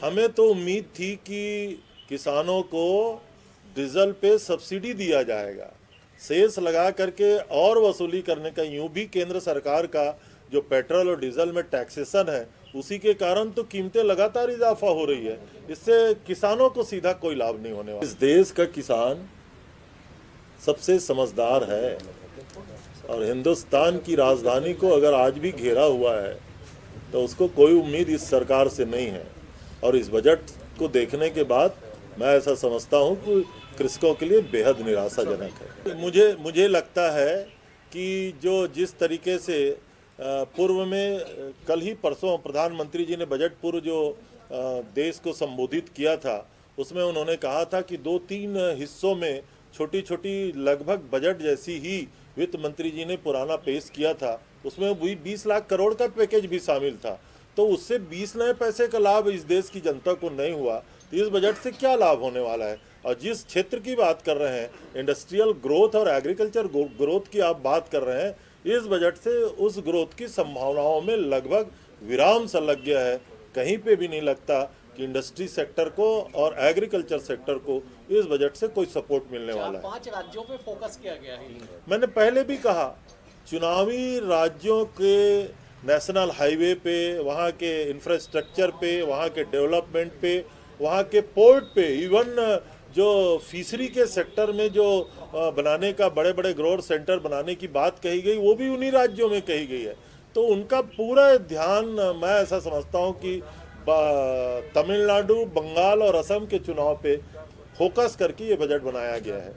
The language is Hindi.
हमें तो उम्मीद थी कि किसानों को डीजल पे सब्सिडी दिया जाएगा, सेस लगा करके और वसूली करने का। यूं भी केंद्र सरकार का जो पेट्रोल और डीजल में टैक्सेशन है, उसी के कारण तो कीमतें लगातार इजाफा हो रही है। इससे किसानों को सीधा कोई लाभ नहीं होने वाला। इस देश का किसान सबसे समझदार है और हिंदुस्तान की राजधानी को अगर आज भी घेरा हुआ है तो उसको कोई उम्मीद इस सरकार से नहीं है। और इस बजट को देखने के बाद मैं ऐसा समझता हूं कि कृषकों के लिए बेहद निराशाजनक है। मुझे लगता है कि जो जिस तरीके से पूर्व में कल ही परसों प्रधानमंत्री जी ने बजट पूर्व जो देश को संबोधित किया था, उसमें उन्होंने कहा था कि 2-3 हिस्सों में छोटी छोटी लगभग बजट जैसी ही वित्त मंत्री जी ने पुराना पेश किया था। उसमें 20 लाख करोड़ का पैकेज भी शामिल था। तो उससे 20 नए पैसे का लाभ इस देश की जनता को नहीं हुआ, तो इस बजट से क्या लाभ होने वाला है। और जिस क्षेत्र की बात कर रहे हैं, इंडस्ट्रियल ग्रोथ और एग्रीकल्चर ग्रोथ की आप बात कर रहे हैं, इस बजट से उस ग्रोथ की संभावनाओं में लगभग विराम सा लग गया है। कहीं पे भी नहीं लगता कि इंडस्ट्री सेक्टर को और एग्रीकल्चर सेक्टर को इस बजट से कोई सपोर्ट मिलने वाला है। 5 राज्यों पे फोकस किया गया है। मैंने पहले भी कहा, चुनावी राज्यों के नेशनल हाईवे पे, वहाँ के इंफ्रास्ट्रक्चर पे, वहाँ के डेवलपमेंट पे, वहाँ के पोर्ट पे, इवन जो फिशरी के सेक्टर में जो बनाने का बड़े बड़े ग्रोथ सेंटर बनाने की बात कही गई, वो भी उन्हीं राज्यों में कही गई है। तो उनका पूरा ध्यान, मैं ऐसा समझता हूँ कि तमिलनाडु, बंगाल और असम के चुनाव पे फोकस करके ये बजट बनाया गया है।